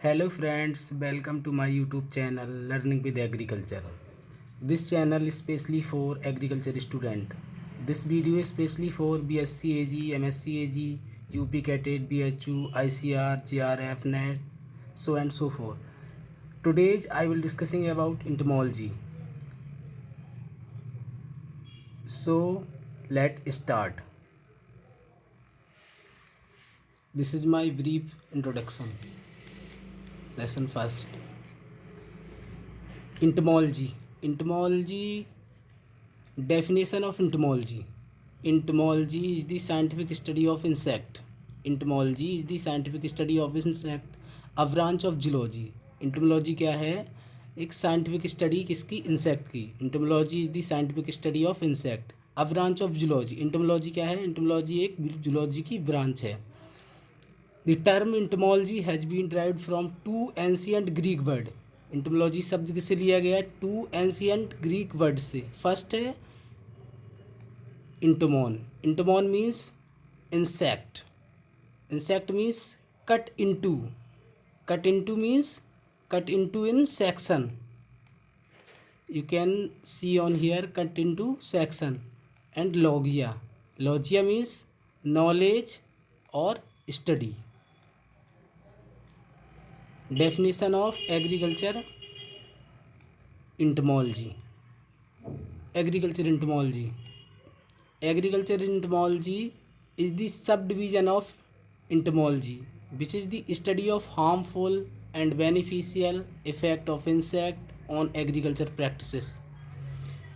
Hello friends, welcome to my YouTube channel Learning with Agriculture. This channel is specially for agriculture student. This video is specially for BSc AG, MSc AG, UP CATED, BHU, ICR, JRF, NET, so and so forth. Today I will discussing about entomology. So let's start. This is my brief introduction. Lesson first. Entomology. Entomology. Definition of entomology. Entomology is the scientific study of insect. Entomology is the scientific study of insect, a branch of zoology. Entomology क्या है? एक scientific study किसकी? Insect की. entomology is the scientific study of insect, a branch of zoology. entomology क्या है? entomology एक zoology की branch है. The term entomology has been derived from two ancient Greek word. entomology शब्द किससे लिया गया? टू एंशियंट ग्रीक वर्ड से. फर्स्ट है entomon. Entomon means insect. Insect means cut into. Cut into means cut into in section. You can see on here cut into section. And logia. Logia means knowledge or study. Definition of agriculture entomology. Agriculture entomology. Agriculture entomology is the subdivision of entomology, which is the study of harmful and beneficial effect of insect on agriculture practices.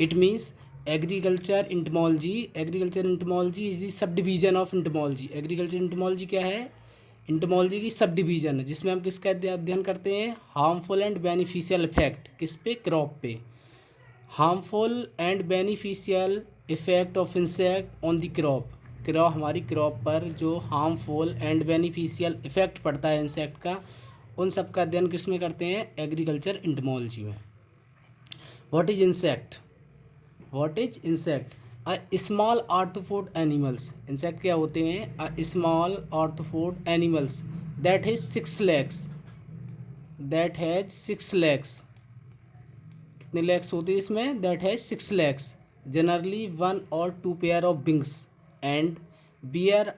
It means agriculture entomology is the subdivision of entomology. Agriculture entomology क्या है? entomology की sub division है जिसमें हम किसका अध्ययन करते हैं? Harmful and beneficial effect. किस पे? क्रॉप पे. Harmful and beneficial effect of insect on the crop. हमारी क्रॉप पर जो हार्मफुल एंड बेनिफिशियल इफेक्ट पड़ता है इंसेक्ट का, उन सब का अध्ययन किस में करते हैं? एग्रीकल्चर एंटोमोलॉजी में. What is insect? A small arthropod animals. Insect क्या होते हैं? A small arthropod animals that has 6 legs. कितने लेग्स होते हैं इसमें? That has 6 legs. Generally 1 or 2 pair of wings and bear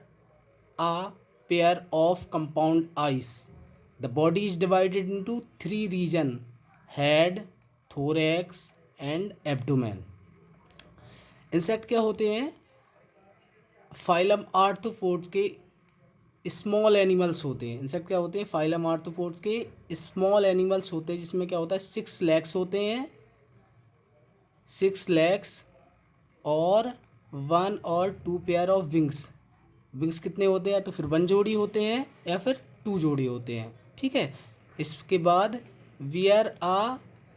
a pair of compound eyes. The body is divided into 3 regions: head, thorax and abdomen. Insect क्या होते हैं? Phylum arthropods के small animals होते हैं. Insect क्या होते हैं? Phylum arthropods के स्मॉल एनिमल्स होते हैं जिसमें क्या होता है? 6 legs होते हैं. 6 legs और 1 or 2 pair of wings. Wings कितने होते हैं? तो फिर 1 जोड़ी होते हैं या फिर 2 जोड़ी होते हैं. ठीक है. इसके बाद wear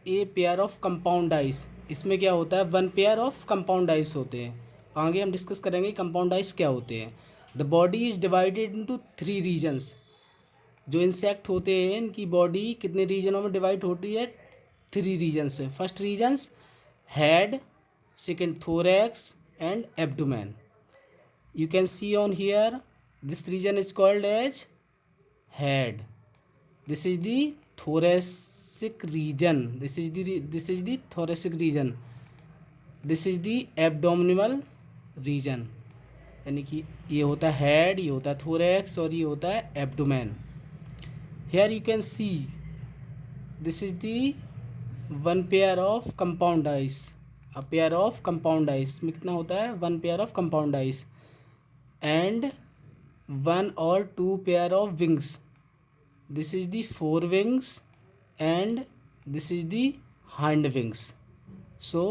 a pair of compound eyes. इसमें क्या होता है? 1 pair ऑफ कंपाउंड आइस होते हैं. आगे हम डिस्कस करेंगे कंपाउंड आइस क्या होते हैं. The body is divided into 3 regions. जो इंसेक्ट होते हैं इनकी बॉडी कितने रीजनों में डिवाइड होती है? 3 रीजन्स है. First regions head, second thorax and abdomen. You can see on here this region is called as head. This is the thoracic region. This is the thoracic region. This is the abdominal region. यानी कि ये होता है head, ये होता है thorax और ये होता है abdomen. Here you can see this is the 1 pair of compound eyes. A pair of compound eyes में कितना होता है? 1 pair of compound eyes and 1 or 2 pair of wings. This is the forewings and this is the hind wings. So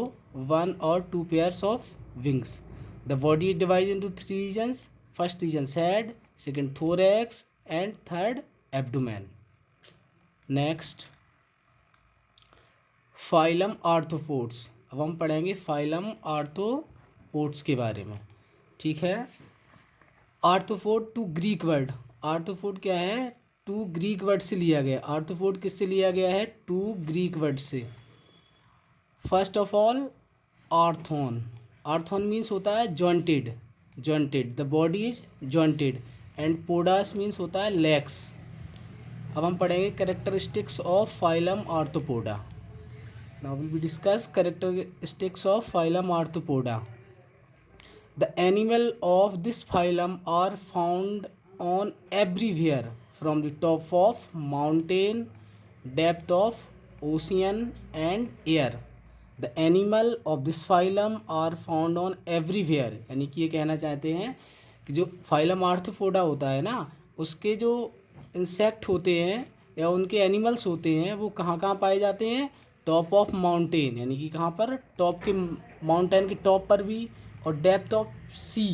1 or 2 pairs of wings. The body is divided into 3 regions. First region head, second thorax and third abdomen. Next, phylum arthropods. अब हम पढ़ेंगे phylum arthropods के बारे में. ठीक है. Arthropod two Greek word. Arthropod क्या है? 2 ग्रीक वर्ड से लिया गया. आर्थ्रोपोड किससे लिया गया है? 2 ग्रीक वर्ड से. First of all arthron. Arthron means होता है jointed. The body is jointed. And podas means होता है लेग्स. अब हम पढ़ेंगे characteristics of phylum Arthropoda. Now will be discuss characteristics of phylum Arthropoda. The animal of this phylum are found on everywhere from the top of mountain, depth of ocean and air. The animal of this phylum are found on everywhere, यानी कि ये कहना चाहते हैं कि जो phylum arthropoda होता है ना, उसके जो इंसेक्ट होते हैं या उनके एनिमल्स होते हैं वो कहाँ कहाँ पाए जाते हैं? टॉप ऑफ माउंटेन, यानी कि कहाँ पर? टॉप के माउंटेन के टॉप पर भी, और डेप्थ ऑफ सी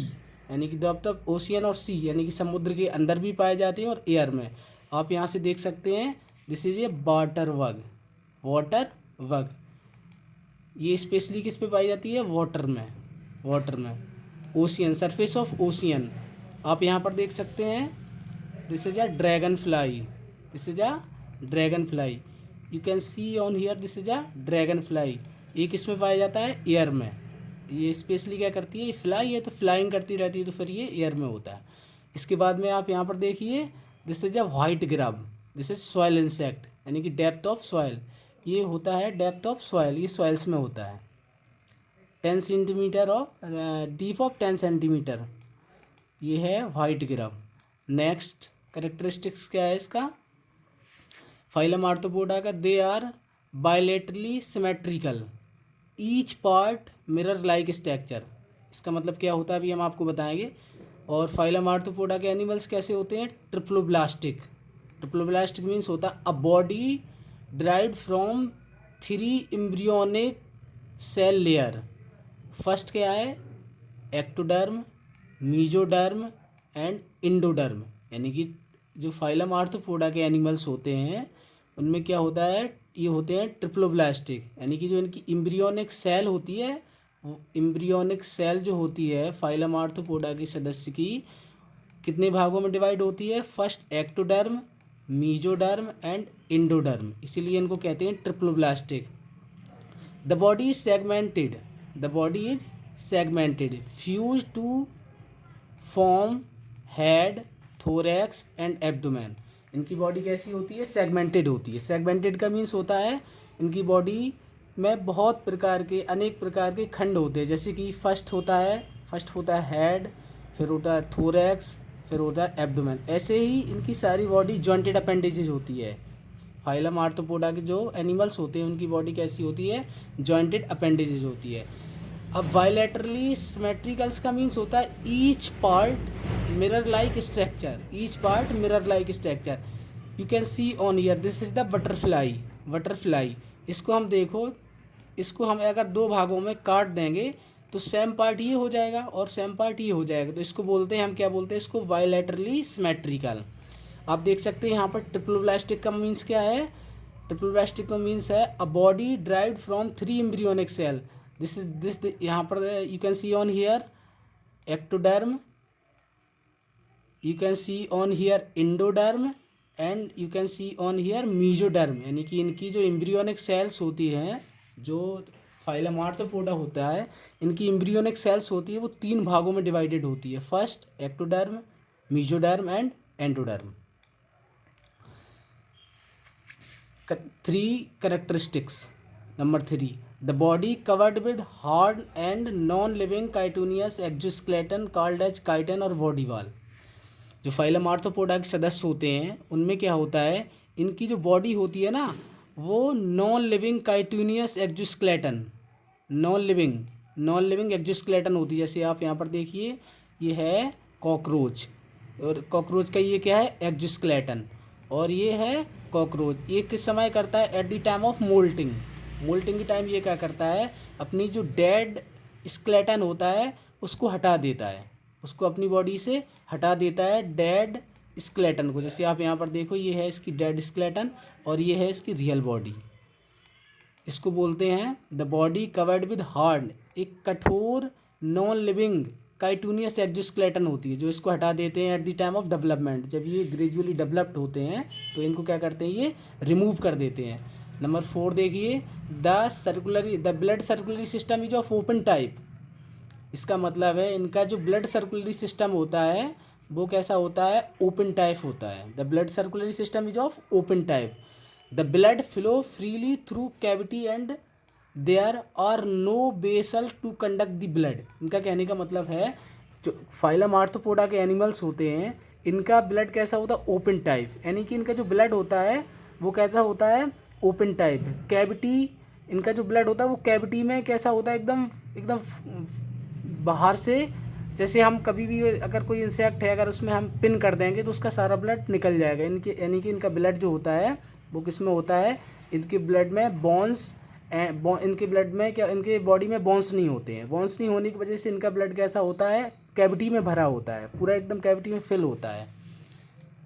यानी कि डेप्थ ऑफ ओशियन और सी यानी कि समुद्र के अंदर भी पाए जाते हैं, और एयर में। आप यहाँ से देख सकते हैं दिस इज ए वाटर वग। वाटर वग ये स्पेशली किस पे पाई जाती है? वाटर में। वाटर में ओशियन, सरफेस ऑफ ओशियन। आप यहाँ पर देख सकते हैं this is a dragon fly. This is a dragon fly, you can see on here, this is a dragon fly. ये किस में पाया जाता है? एयर में। ये स्पेशली क्या करती है? ये फ्लाई है तो फ्लाइंग करती रहती है, तो फिर ये एयर में होता है। इसके बाद में आप यहाँ पर देखिए this is a white grub. This is soil insect, यानी कि डेप्थ ऑफ सॉइल। ये होता है डेप्थ ऑफ सॉइल, ये सॉइल्स में होता है। 10 centimetre of deep of 10 centimetre, ये है वाइट ग्रब। नेक्स्ट कैरेक्टरिस्टिक्स क्या है इसका? फाइलम आर्थ्रोपोडा का, they are bilaterally symmetrical, each part mirror like structure. इसका मतलब क्या होता है अभी हम आपको बताएंगे। और फाइलम आर्थ्रोपोडा के एनिमल्स कैसे होते हैं? ट्रिप्लोब्लास्टिक। ट्रिप्लोब्लास्टिक मीन्स होता है a body derived from 3 embryonic cell layer. First क्या है? Ectoderm, mesoderm and endoderm. यानी कि जो फाइलम आर्थ्रोपोडा के एनिमल्स होते हैं उनमें क्या होता है? ये होते हैं ट्रिप्लोब्लास्टिक, यानी कि जो इनकी एम्ब्रियोनिक सेल होती है, वो एम्ब्रियोनिक सेल जो होती है फाइलम आर्थ्रोपोडा की सदस्य की, कितने भागों में डिवाइड होती है? First ectoderm, mesoderm and endoderm, इसीलिए इनको कहते हैं triploblastic. The body is segmented, the body is segmented fuse to form head, thorax and abdomen. इनकी बॉडी कैसी होती है? सेगमेंटेड होती है। सेगमेंटेड का मीन्स होता है इनकी बॉडी में बहुत प्रकार के, अनेक प्रकार के खंड होते हैं। जैसे कि फर्स्ट होता है हेड, फिर होता है थोरैक्स, फिर होता है एब्डोमेन। ऐसे ही इनकी सारी बॉडी जॉइंटेड अपेंडेजेज होती है। फाइलम आर्थ्रोपोडा के जो एनिमल्स होते हैं उनकी बॉडी कैसी होती है? जॉइंटेड अपेंडेजेज होती है। अब बायलैटरली सिमेट्रिकल्स का मीन्स होता है each part mirror like structure, each part mirror like structure. You can see on here, this is the butterfly. Butterfly इसको हम देखो, इसको हम अगर 2 भागों में काट देंगे तो सेम पार्ट ये हो जाएगा और सेम पार्ट ये हो जाएगा, तो इसको बोलते हैं हम, क्या बोलते हैं इसको? Bilaterally symmetrical. आप देख सकते हैं यहाँ पर ट्रिप्लोब्लास्टिक का मीन्स क्या है? ट्रिप्लोब्लास्टिक का मीन्स है a body derived from 3 embryonic cell. This यहाँ पर you can see on here ectoderm, you can see on here endoderm and you can see on here mesoderm. यानी कि इनकी जो एम्ब्रियोनिक सेल्स होती हैं, जो फाइलम आर्थ्रोपोडा होता है, इनकी एम्ब्रियोनिक सेल्स होती है वो 3 भागों में डिवाइडेड होती है। First ectoderm, mesoderm and endoderm. 3 characteristics. Number 3, the body covered with hard and non living chitinous exoskeleton called as chitin और बॉडी वॉल। जो फाइलम आर्थ्रोपोडा के सदस्य होते हैं उनमें क्या होता है? इनकी जो बॉडी होती है ना, वो non living chitinous exoskeleton, non living exoskeleton होती है। जैसे आप यहाँ पर देखिए, ये है कॉकरोच, और कॉकरोच का ये क्या है? एक्जोस्केलेटन। और ये है कॉकरोच, ये किस समय करता है? At the time of moulting. Moulting के टाइम ये क्या करता है? अपनी जो डेड स्केलेटन होता है उसको हटा देता है, उसको अपनी बॉडी से हटा देता है डेड स्केलेटन को। जैसे आप यहाँ पर देखो, ये है इसकी डेड स्केलेटन और ये है इसकी रियल बॉडी। इसको बोलते हैं the body covered with hard, एक कठोर नॉन लिविंग काइटोनियस एक्जोस्केलेटन होती है, जो इसको हटा देते हैं eight the time of development. जब ये ग्रेजुअली डेवलप्ड होते हैं तो इनको क्या करते हैं? ये रिमूव कर देते हैं। नंबर 4 देखिए, the blood circulatory system is of open type. इसका मतलब है इनका जो ब्लड सर्कुलरी सिस्टम होता है वो कैसा होता है, ओपन टाइप होता है। The blood circulatory system is of open type. The blood flow freely through cavity and there are no vessel to conduct the blood. इनका कहने का मतलब है जो फाइलम आर्थ्रोपोडा के एनिमल्स होते हैं इनका ब्लड कैसा होता है, ओपन टाइप, यानी कि इनका जो ब्लड होता है वो कैसा होता है, ओपन टाइप। कैविटी, इनका जो ब्लड होता है वो कैविटी में कैसा होता है, एकदम एकदम बाहर से, जैसे हम कभी भी अगर कोई इंसेक्ट है अगर उसमें हम पिन कर देंगे तो उसका सारा ब्लड निकल जाएगा। इनके यानी कि इनका ब्लड जो होता है वो किस में होता है, इनके ब्लड में बोन्स, इनके ब्लड में क्या, इनके बॉडी में बोन्स नहीं होते हैं। बोन्स नहीं होने की वजह से इनका ब्लड कैसा होता है, कैविटी में भरा होता है, पूरा एकदम कैविटी में फिल होता है।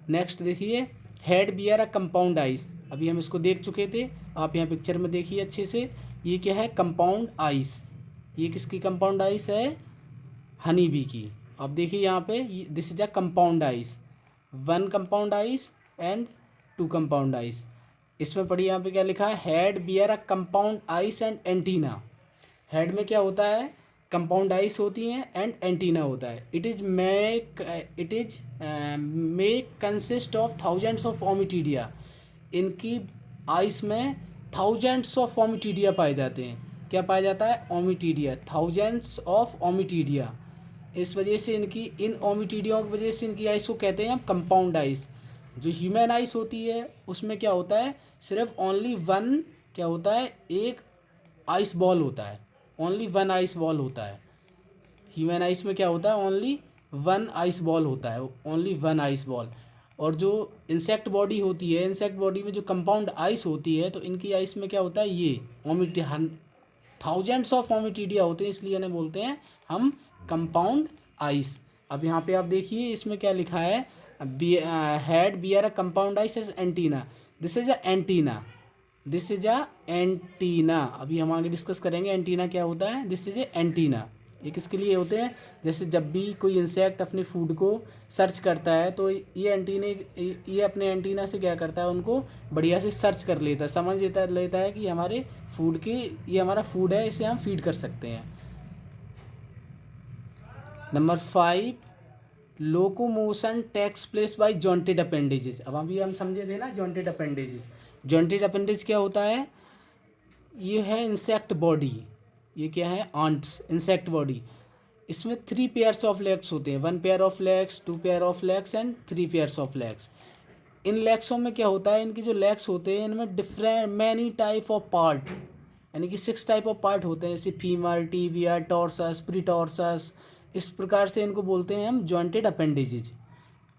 नेक्स्ट देखिए, head bear a compound ice. अभी हम इसको देख चुके थे, आप यहाँ पिक्चर में देखिए अच्छे से। ये क्या है, कंपाउंड आइस। ये किसकी कंपाउंड आइस है, हनी बी की। अब देखिए यहाँ पे, this is a compound ice, 1 compound eyes and 2 compound eyes. इसमें पढ़िए यहाँ पे क्या लिखा है, head bear a compound ice and antenna. Head में क्या होता है, कंपाउंड आइस होती हैं एंड एंटीना होता है। It is may consist of thousands of ommatidia. इनकी आइस में थाउजेंड्स ऑफ ओमिटीडिया पाए जाते हैं। क्या पाया जाता है, ओमिटीडिया, थाउजेंड्स ऑफ ओमिटीडिया। इस वजह से इनकी, इन ओमिटीडियों की वजह से इनकी आइस को कहते हैं हम कंपाउंड आइस। जो ह्यूमन आइस होती है उसमें क्या होता है, सिर्फ ओनली 1 क्या होता है, एक आइस बॉल होता है, ओनली 1 आइस बॉल होता है। ह्यूमन आइस में क्या होता है, ओनली 1 आइस बॉल होता है, ओनली 1 आइस बॉल। और जो इंसेक्ट बॉडी होती है, इंसेक्ट बॉडी में जो कंपाउंड आइस होती है, तो इनकी आइस में क्या होता है, ये ओमिटी थाउजेंड्स ऑफ ओमिटीडिया होते हैं, इसलिए इन्हें बोलते हैं हम कंपाउंड आइस। अब यहाँ पे आप देखिए इसमें क्या लिखा है, head bear a compound eyes as antenna. This is a antenna, this is a antenna. अभी हम आगे डिस्कस करेंगे एंटीना क्या होता है। दिस इज ए एंटीना, ये किसके लिए होते हैं, जैसे जब भी कोई इंसेक्ट अपने फूड को सर्च करता है तो ये एंटीने, ये अपने एंटीना से क्या करता है, उनको बढ़िया से सर्च कर लेता है, समझ लेता है कि हमारे फूड की, ये हमारा फूड है, इसे हम फीड कर सकते हैं। Number 5, locomotion takes place by jointed appendages. अब अभी हम समझे थे ना जॉइंटेड अपेंडेजेस। जॉइंटेड अपेंडेज क्या होता है, ये है इंसेक्ट बॉडी। ये क्या है, आंट्स, इंसेक्ट बॉडी। इसमें 3 पेयर्स ऑफ लेग्स होते हैं, 1 pair of legs, 2 pair of legs and 3 pairs of legs. इन लेग्सों में क्या होता है, इनकी जो लेग्स होते हैं इनमें different many type of part, यानी कि 6 टाइप ऑफ पार्ट होते हैं, जैसे फीमर, टिबिया, टॉर्सस, प्रीटॉर्सस। इस प्रकार से इनको बोलते हैं हम जॉइंटेड अपेंडेजेज।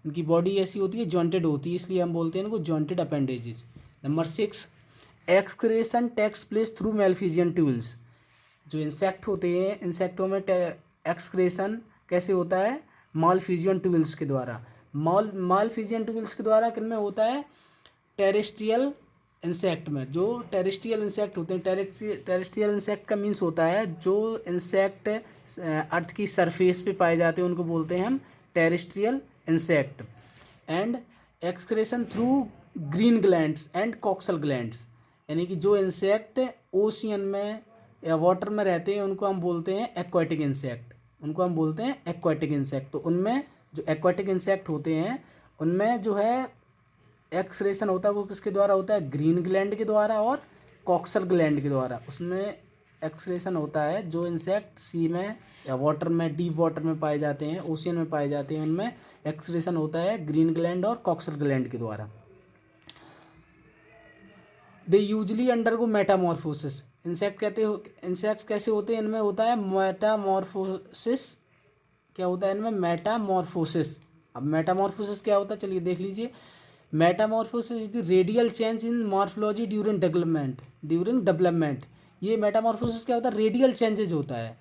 इनकी बॉडी ऐसी होती है, जॉइंटेड होती है, इसलिए हम बोलते हैं इनको jointed appendages. Number 6, excretion takes place through malpighian tubules. जो इंसेक्ट होते हैं, इंसेक्टों में एक्सक्रेशन कैसे होता है, मालफिजियन ट्यूल्स के द्वारा। मालफिजियन ट्यूल्स के द्वारा किन में होता है, टेरेस्ट्रियल इंसेक्ट में। जो टेरेस्ट्रियल इंसेक्ट होते हैं, टेरेस्ट्रियल इंसेक्ट का मीन्स होता है जो इंसेक्ट अर्थ की सरफेस पे पाए जाते हैं उनको बोलते हैं हम terrestrial insect. And excretion through green glands and coxal glands, यानी कि जो इंसेक्ट ओशियन में या वाटर में रहते हैं उनको हम बोलते हैं एक्वाटिक इंसेक्ट, उनको हम बोलते हैं एक्वाटिक इंसेक्ट। तो उनमें जो एक्वाटिक इंसेक्ट होते हैं उनमें जो है एक्सक्रेशन होता है वो किसके द्वारा होता है, ग्रीन ग्लैंड के द्वारा और कॉक्सल ग्लैंड के द्वारा। उसमें एक्सक्रेशन होता है जो इंसेक्ट सी में या वाटर में, डीप वाटर में पाए जाते हैं, ओशियन में पाए जाते हैं, उनमें एक्सक्रेशन होता है ग्रीन ग्लैंड और कॉक्सल ग्लैंड के द्वारा। They usually undergo Metamorphosis. Insect कैसे होते हैं, इनमें होता है मेटामॉर्फोसिस। क्या होता है इनमें, मेटामॉर्फोसिस। अब मेटामॉर्फोसिस क्या होता है, चलिए देख लीजिए। Metamorphosis is the radial change in morphology during development. ये मेटामॉर्फोसिस क्या होता है, रेडियल चेंजेज होता है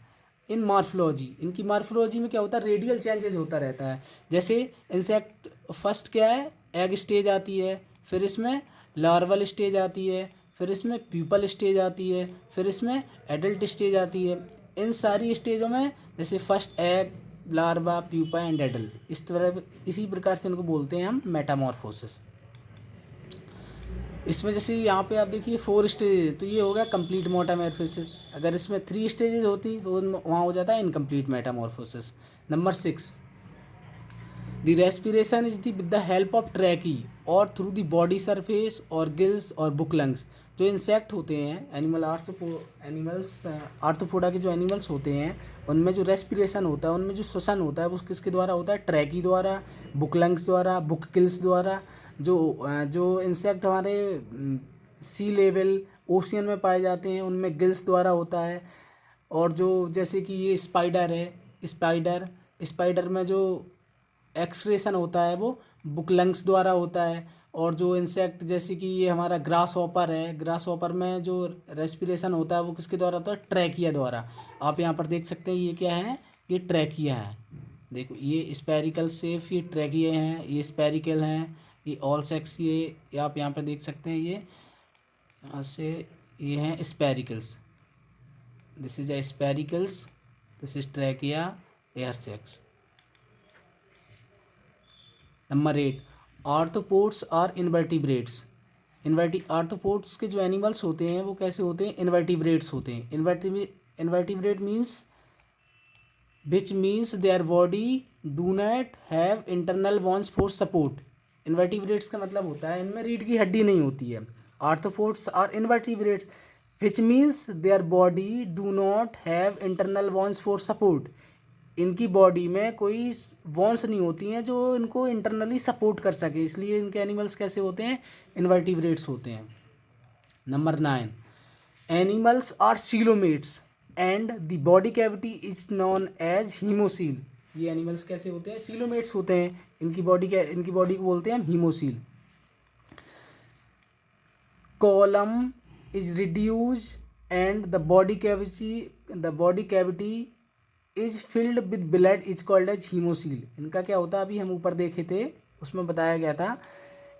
इन मॉर्फोलॉजी। इनकी मॉर्फोलॉजी में क्या होता है, रेडियल चेंजेज होता रहता है। जैसे इंसेक्ट फर्स्ट क्या है, एग स्टेज आती है, फिर इसमें लार्वल स्टेज आती है, फिर इसमें प्यूपल स्टेज आती है, फिर इसमें एडल्ट स्टेज आती है। इन सारी स्टेजों में जैसे first egg, larva, pupa and adult, इस तरह इसी प्रकार से इनको बोलते हैं हम मेटामॉर्फोसिस। इसमें जैसे यहाँ पे आप देखिए 4 स्टेज, तो ये हो गया कंप्लीट मेटामॉर्फोसिस। अगर इसमें 3 स्टेजेस होती तो वहाँ हो जाता है incomplete Metamorphosis. Number 6, the respiration is the with the help of ट्रैकी और थ्रू द बॉडी सरफेस और गिल्स और बुक लंग्स। जो इंसेक्ट होते हैं एनिमल्स आर्थ्रोपोडा के जो एनिमल्स होते हैं उनमें जो रेस्पिरेशन होता है, उनमें जो श्वसन होता है वो किसके द्वारा होता है? ट्रैकी द्वारा, बुक लंग्स द्वारा, बुक गिल्स द्वारा। जो इंसेक्ट हमारे सी लेवल ओशियन में पाए जाते हैं उनमें गिल्स द्वारा होता है। और जो जैसे कि ये स्पाइडर है, स्पाइडर में जो एक्सक्रेशन होता है वो बुक लंग्स द्वारा होता है। और जो इंसेक्ट जैसे कि ये हमारा ग्रास हॉपर है, ग्रास हॉपर में जो रेस्पिरेशन होता है वो किसके द्वारा होता है? ट्रैकिया द्वारा। आप यहाँ पर देख सकते हैं ये क्या है? ये ट्रैकिया है। देखो ये स्पेरिकल शेप, ये ट्रैकिया हैं, ये स्पेरिकल हैं, ये ऑल सेक्स, ये आप यहाँ पर देख सकते हैं ये यहाँ से ये हैं spiracles. This is a spericles, this is trachea, air sacs. Number 8, arthropods are invertebrates. Arthropods के जो एनिमल्स होते हैं वो कैसे होते हैं? इनवर्टिब्रेट्स होते हैं। Invertebrate means which means their body do not have internal bones for support. Invertebrates का मतलब होता है इनमें रीढ़ की हड्डी नहीं होती है। Arthropods are invertebrates which means their body do not have internal bones for support. इनकी बॉडी में कोई बोन्स नहीं होती हैं जो इनको इंटरनली सपोर्ट कर सके, इसलिए इनके एनिमल्स कैसे होते हैं? इनवर्टिब्रेट्स होते हैं। Number 9, animals are coelomates and the body cavity is known as haemocoel. ये एनिमल्स कैसे होते हैं? सीलोमेट्स होते हैं। इनकी बॉडी को बोलते हैं हम haemocoel. Coelom is reduce and the body cavity is filled with blood is called as haemocoel. इनका क्या होता है? अभी हम ऊपर देखे थे उसमें बताया गया था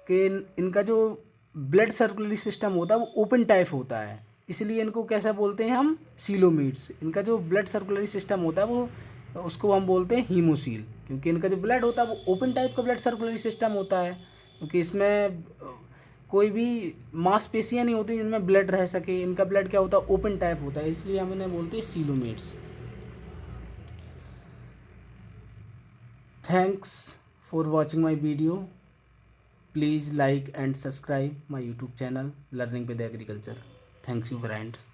कि इनका जो ब्लड सर्कुलरी सिस्टम होता है वो ओपन टाइप होता है, इसलिए इनको कैसा बोलते हैं हम? सीलोमेट्स। इनका जो ब्लड सर्कुलरी सिस्टम होता है वो उसको हम बोलते हैं हीमोसील, क्योंकि इनका जो ब्लड होता है वो ओपन टाइप का ब्लड सर्कुलरी सिस्टम होता है, क्योंकि इसमें कोई भी मांसपेशियाँ नहीं होती जिनमें ब्लड रह सके। इनका ब्लड क्या होता है? ओपन टाइप होता है, इसलिए हम इन्हें बोलते हैं coelomates. Thanks for watching my video. Please like and subscribe my YouTube channel Learning with Agriculture. Thanks you friend.